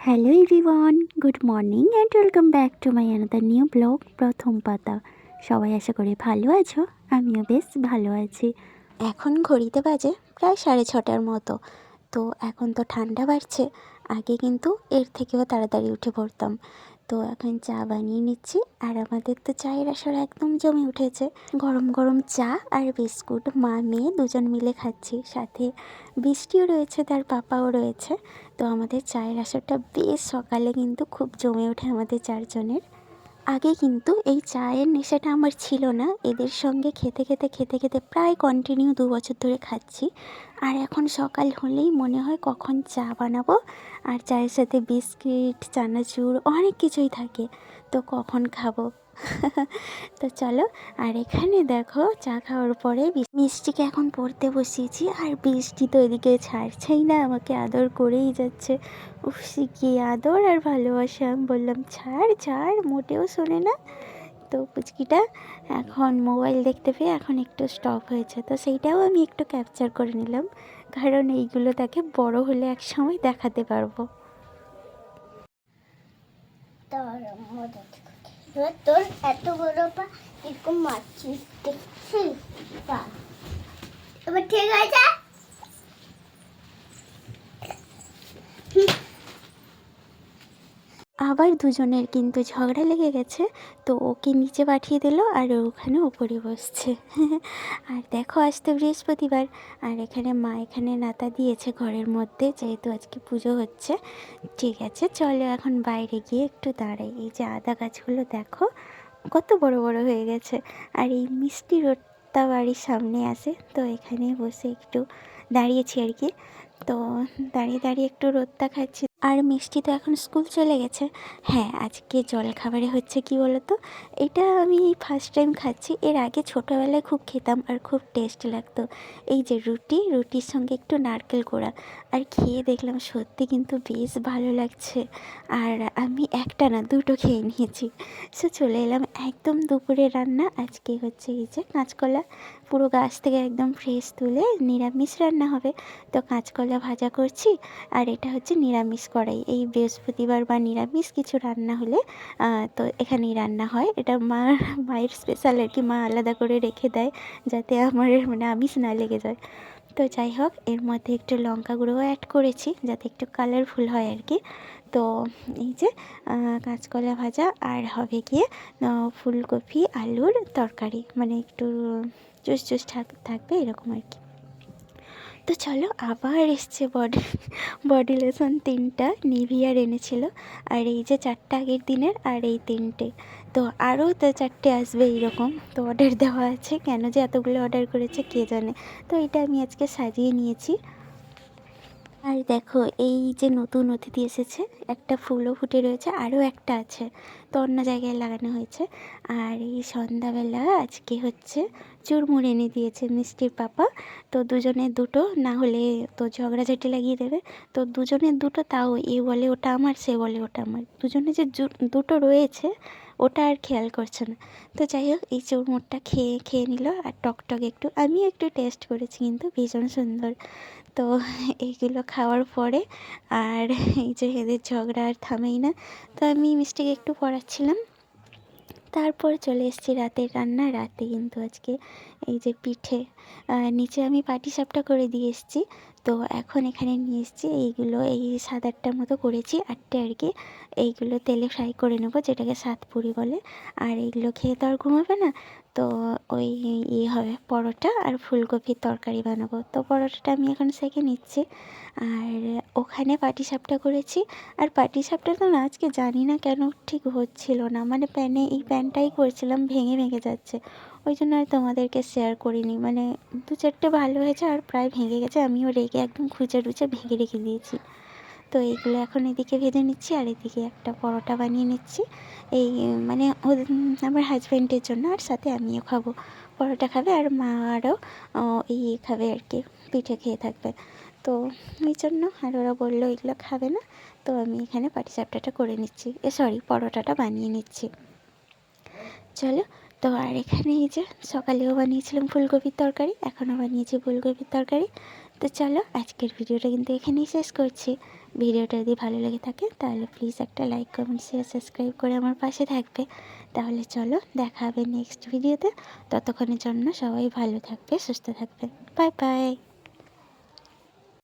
Hello everyone, good morning and welcome back to my another new blog প্রথম পাতা। সবাই আশা করি ভালো আছো, আমিও বেশ ভালো আছি। এখন ঘড়িতে বাজে প্রায় 6:30টার মতো। তো এখন তো ঠান্ডা বাড়ছে, আগে কিন্তু এর থেকেও তাড়াতাড়ি উঠে পড়তাম। তো এখন চা বানিয়ে নিচ্ছি, আর আমাদের তো চায়ের আসর একদম জমে উঠেছে। গরম গরম চা আর বিস্কুট মা মেয়ে দুজন মিলে খাচ্ছি, সাথে বৃষ্টিও রয়েছে, তার পাপাও রয়েছে। তো আমাদের চায়ের আসরটা বেশ সকালে কিন্তু খুব জমে ওঠে আমাদের চারজনের। আগে কিন্তু এই চায়ের নেশাটা আমার ছিল না, এদের সঙ্গে খেতে খেতে খেতে খেতে প্রায় কন্টিনিউ 2 বছর ধরে খাচ্ছি। আর এখন সকাল হলেই মনে হয় কখন চা বানাবো, আর চায়ের সাথে বিস্কিট চানাচুর অনেক কিছুই থাকে, তো কখন খাবো। তো চলো, আর এখানে দেখো চা খাওয়ার পরে মিষ্টিকে এখন পড়তে বসিয়েছি, আর বৃষ্টি তো এদিকে ছাড়ছেই না, আমাকে আদর করেই যাচ্ছে। উফ, কি আদর আর ভালোবাসা! আমি বললাম ছাড় ছাড়, মোটেও শোনে না। তো পুচকিটা এখন মোবাইল দেখতে পেয়ে এখন একটু স্টপ হয়েছে, তো সেইটাও আমি একটু ক্যাপচার করে নিলাম, কারণ এইগুলো তাকে বড় হলে এক সময় দেখাতে পারবো। তোর এত বড় পা এরকম মারছিস দেখছিস পা। এবার ঠিক আছে। আবার দুজনের কিন্তু ঝগড়া লেগে গেছে, তো ওকে নিচে পাঠিয়ে দিল আর ও ওখানে ওপরে বসছে। আর দেখো আজ তো বৃহস্পতিবার, আর এখানে মা এখানে নাতা দিয়েছে ঘরের মধ্যে, যেহেতু আজকে পুজো হচ্ছে। ঠিক আছে, চলো এখন বাইরে গিয়ে একটু দাঁড়াই। এই যে আদা গাছগুলো দেখো কত বড় বড় হয়ে গেছে, আর এই মিষ্টি রোডটা বাড়ির সামনে আসে, তো এখানে বসে একটু দাঁড়িয়েছি আর কি। তো দাঁড়িয়ে দাঁড়িয়ে একটু রোদটা খাচ্ছি। আর মিষ্টি তো এখন স্কুল চলে গেছে। হ্যাঁ, আজকে জলখাবারে হচ্ছে কি বলো তো, এটা আমি ফার্স্ট টাইম খাচ্ছি, এর আগে ছোটোবেলায় খুব খেতাম আর খুব টেস্ট লাগতো। এই যে রুটির সঙ্গে একটু নারকেল কোড়া, আর খেয়ে দেখলাম সত্যি কিন্তু বেশ ভালো লাগছে। আর আমি একটা না দুটো খেয়ে নিয়েছি। সো চলে এলাম একদম দুপুরে রান্না। আজকে হচ্ছে এই যে কাঁচকলা, পুরো গাছ থেকে একদম ফ্রেশ তুলে নিরামিষ রান্না হবে। তো কাঁচকলা ভাজা করছি, আর এটা হচ্ছে নিরামিষ কড়াই। এই বৃহস্পতিবার বা নিরামিষ কিছু রান্না হলে তো এখানেই রান্না হয়। এটা মায়ের স্পেশাল আর কি, মা আলাদা করে রেখে দেয় যাতে আমার মানে আমিষ না লেগে যায়। তো যাই হোক, এর মধ্যে একটু লঙ্কা গুঁড়োও অ্যাড করেছি যাতে একটু কালারফুল হয় আর কি। তো এই যে কাঁচকলা ভাজা, আর হবে গিয়ে ফুলকপি আলুর তরকারি, মানে একটু জুস জুস থাকবে এরকম আর কি। তো চলো, আবার এসছে বডি লোশন 3টা নিভিয়ার এনেছিল, আর এই যে 4টা আগের দিনের, আর এই 3টে। তো আরও তো 4টে আসবে এইরকম, তো অর্ডার দেওয়া আছে, কেন যে এতগুলো অর্ডার করেছে কে জানে। তো এটা আমি আজকে সাজিয়ে নিয়েছি। আর দেখো এই যে নতুন অতিথি এসেছে, একটা ফুলও ফুটে রয়েছে, আরও একটা আছে, তো অন্য জায়গায় লাগানো হয়েছে। আর এই সন্ধ্যাবেলা আজকে হচ্ছে চুরমুর এনে দিয়েছে মিষ্টির পাপা। তো দুজনের দুটো, না হলে তো ঝগড়াঝাটি লাগিয়ে দেবে। তো দুজনের দুটো, তাও এ বলে ওটা আমার, সে বলে ওটা আমার, দুজনে যে দুটো রয়েছে ওটা আর খেয়াল করছে না। তো যাই হোক, এই চুরমুরটা খেয়ে খেয়ে নিল, আর টকটক একটু, আমিও একটু টেস্ট করেছি, কিন্তু ভীষণ সুন্দর। তো এইগুলো খাওয়ার পরে, আর এই যে এদের ঝগড়া আর থামেই না, তো আমি মিষ্টিকে একটু পড়াচ্ছিলাম। তারপর চলে এসেছি রাতের রান্না। রাতে কিন্তু আজকে এই যে পিঠে, নিচে আমি পাটিসাপটা করে দিয়ে এসেছি। তো এখন এখানে নিয়ে এসেছি এইগুলো, এই 7-8টার মতো করেছি, 8টে আর কি। এইগুলো তেলে ফ্রাই করে নেবো, যেটাকে সাতপুরি বলে। আর এইগুলো খেয়ে তো আর ঘুমাবে না, তো ওই হবে পরোটা আর ফুলকপির তরকারি বানাবো। তো পরোটাটা আমি এখন সেঁকে নিচ্ছি, আর ওখানে পাটিসাপটা করেছি। আর পাটিসাপটা তো না আজকে জানি না কেন ঠিক হচ্ছিল না, মানে প্যানটাই করছিলাম, ভেঙে ভেঙে যাচ্ছে, ওই জন্য আর তোমাদেরকে শেয়ার করিনি। মানে 2-4টে ভালো হয়েছে, আর প্রায় ভেঙে গেছে, আমিও রেগে একদম খুঁচে টুচে ভেঙে রেখে দিয়েছি। তো এইগুলো এখন এদিকে ভেজে নিচ্ছি, আর এদিকে একটা পরোটা বানিয়ে নিচ্ছি, এই মানে আমার হাজব্যান্ডের জন্য, আর সাথে আমিও খাবো। পরোটা খাবে, আর মা আরও এই খাবে আর কি, পিঠে খেয়ে থাকবে। তো ওই জন্য, আর ওরা বললো এগুলো খাবে না, তো আমি এখানে পাটিসাপটাটা করে নিচ্ছি, সরি পরোটাটা বানিয়ে নিচ্ছি। চলো, তো আর এখানে এই যে সকালেও বানিয়েছিলাম ফুলকপির তরকারি, এখনও বানিয়েছি ফুলকপির তরকারি। তো চলো, আজকের ভিডিওটা কিন্তু এখানেই শেষ করছি। ভিডিওটা যদি ভালো লেগে থাকে তাহলে প্লিজ একটা লাইক, কমেন্ট, শেয়ার, সাবস্ক্রাইব করে আমার পাশে থাকবে। তাহলে চলো দেখা হবে নেক্সট ভিডিওতে। ততক্ষণের জন্য সবাই ভালো থাকবে, সুস্থ থাকবে। Bye bye.